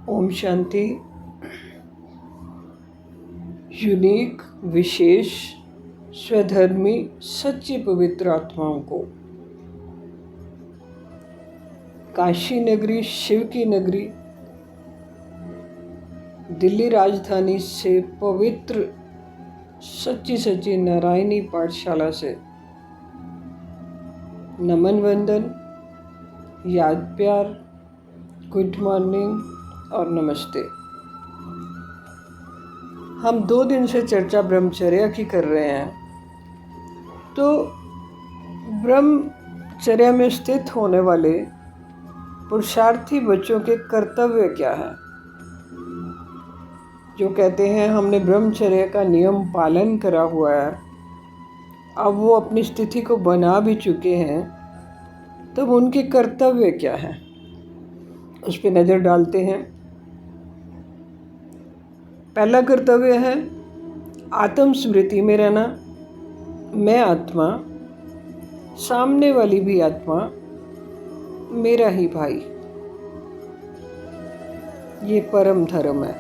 Om Shanti. Unique, विशेष, स्वधर्मी, सच्ची पवित्र आत्माओं को काशी नगरी, शिव की नगरी, दिल्ली राजधानी से पवित्र सच्ची सच्ची नारायणी पाठशाला से नमन, वंदन, याद, प्यार, गुड मॉर्निंग और नमस्ते। हम 2 दिन से चर्चा ब्रह्मचर्या की कर रहे हैं। तो ब्रह्मचर्या में स्थित होने वाले पुरुषार्थी बच्चों के कर्तव्य क्या हैं? जो कहते हैं हमने ब्रह्मचर्या का नियम पालन करा हुआ है, अब वो अपनी स्थिति को बना भी चुके हैं, तब उनके कर्तव्य क्या हैं, उस पर नज़र डालते हैं। पहला कर्तव्य है आत्म स्मृति में रहना। मैं आत्मा, सामने वाली भी आत्मा, मेरा ही भाई। ये परम धर्म है।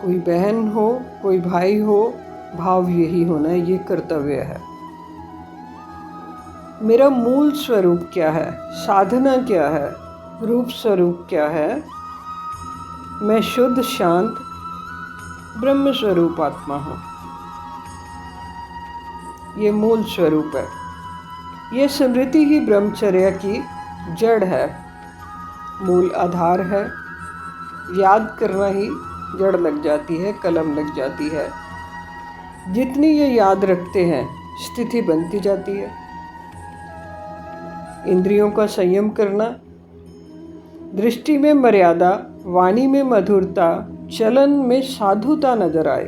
कोई बहन हो, कोई भाई हो, भाव यही होना है, ये कर्तव्य है। मेरा मूल स्वरूप क्या है, साधना क्या है, रूप स्वरूप क्या है? मैं शुद्ध, शांत, ब्रह्म स्वरूप आत्मा हूँ। ये मूल स्वरूप है। ये स्मृति ही ब्रह्मचर्या की जड़ है, मूल आधार है। याद करना ही जड़ लग जाती है, कलम लग जाती है। जितनी ये याद रखते हैं, स्थिति बनती जाती है। इंद्रियों का संयम करना, दृष्टि में मर्यादा, वाणी में मधुरता, चलन में साधुता नजर आए।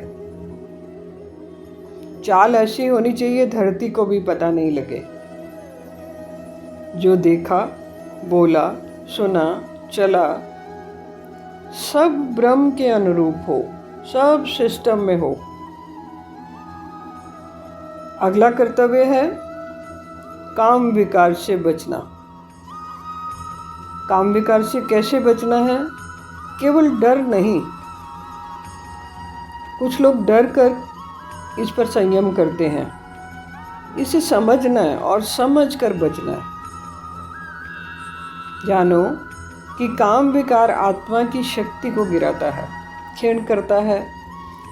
चाल ऐसी होनी चाहिए धरती को भी पता नहीं लगे। जो देखा, बोला, सुना, चला, सब ब्रह्म के अनुरूप हो, सब सिस्टम में हो। अगला कर्तव्य है काम विकार से बचना। काम विकार से कैसे बचना है? केवल डर नहीं। कुछ लोग डर कर इस पर संयम करते हैं। इसे समझना है और समझ कर बचना है। जानो कि काम विकार आत्मा की शक्ति को गिराता है, क्षीण करता है,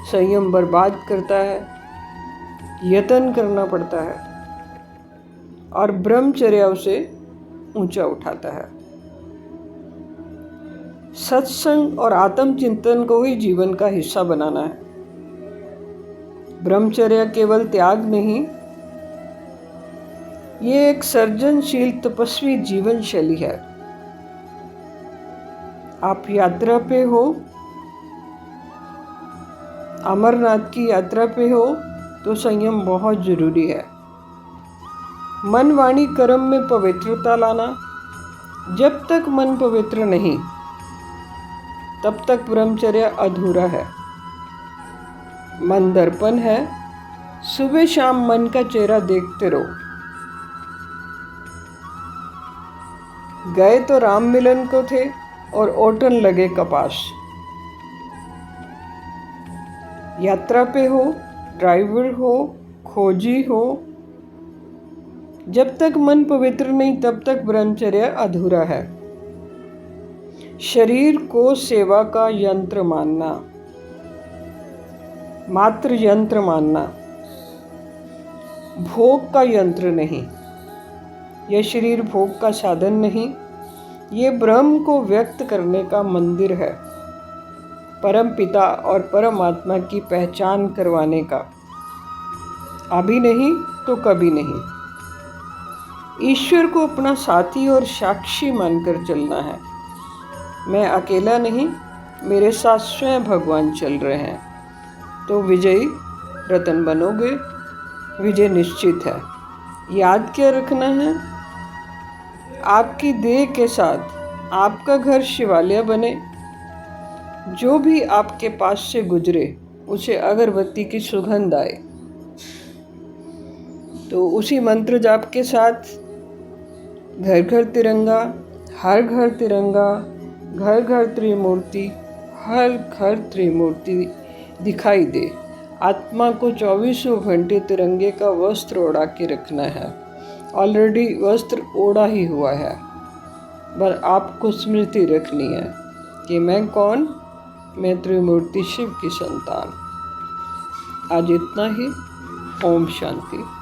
संयम बर्बाद करता है, यत्न करना पड़ता है और ब्रह्मचर्या उसे ऊंचा उठाता है। सत्संग और आत्मचिंतन को ही जीवन का हिस्सा बनाना है। ब्रह्मचर्या केवल त्याग नहीं, ये एक सर्जनशील तपस्वी जीवन शैली है। आप यात्रा पे हो, अमरनाथ की यात्रा पे हो, तो संयम बहुत जरूरी है। मन, वाणी, कर्म में पवित्रता लाना। जब तक मन पवित्र नहीं, तब तक ब्रह्मचर्या अधूरा है। मन दर्पण है, सुबह शाम मन का चेहरा देखते रहो। गए तो राम मिलन को थे और ओटन लगे कपास। यात्रा पे हो, ड्राइवर हो, खोजी हो, जब तक मन पवित्र नहीं, तब तक ब्रह्मचर्या अधूरा है। शरीर को सेवा का यंत्र मानना, मात्र यंत्र मानना, भोग का यंत्र नहीं। यह शरीर भोग का साधन नहीं, ये ब्रह्म को व्यक्त करने का मंदिर है, परम पिता और परमात्मा की पहचान करवाने का। अभी नहीं तो कभी नहीं। ईश्वर को अपना साथी और साक्षी मानकर चलना है। मैं अकेला नहीं, मेरे साथ स्वयं भगवान चल रहे हैं, तो विजयी रतन बनोगे। विजय निश्चित है। याद क्या रखना है? आपकी देह के साथ आपका घर शिवालय बने। जो भी आपके पास से गुजरे, उसे अगरबत्ती की सुगंध आए। तो उसी मंत्र जाप के साथ घर घर तिरंगा, हर घर तिरंगा, घर घर त्रिमूर्ति, हर घर त्रिमूर्ति दिखाई दे। आत्मा को 24 घंटे तिरंगे का वस्त्र ओढ़ा के रखना है। ऑलरेडी वस्त्र ओढ़ा ही हुआ है, पर आपको स्मृति रखनी है कि मैं कौन, मैं त्रिमूर्ति शिव की संतान। आज इतना ही। ओम शांति।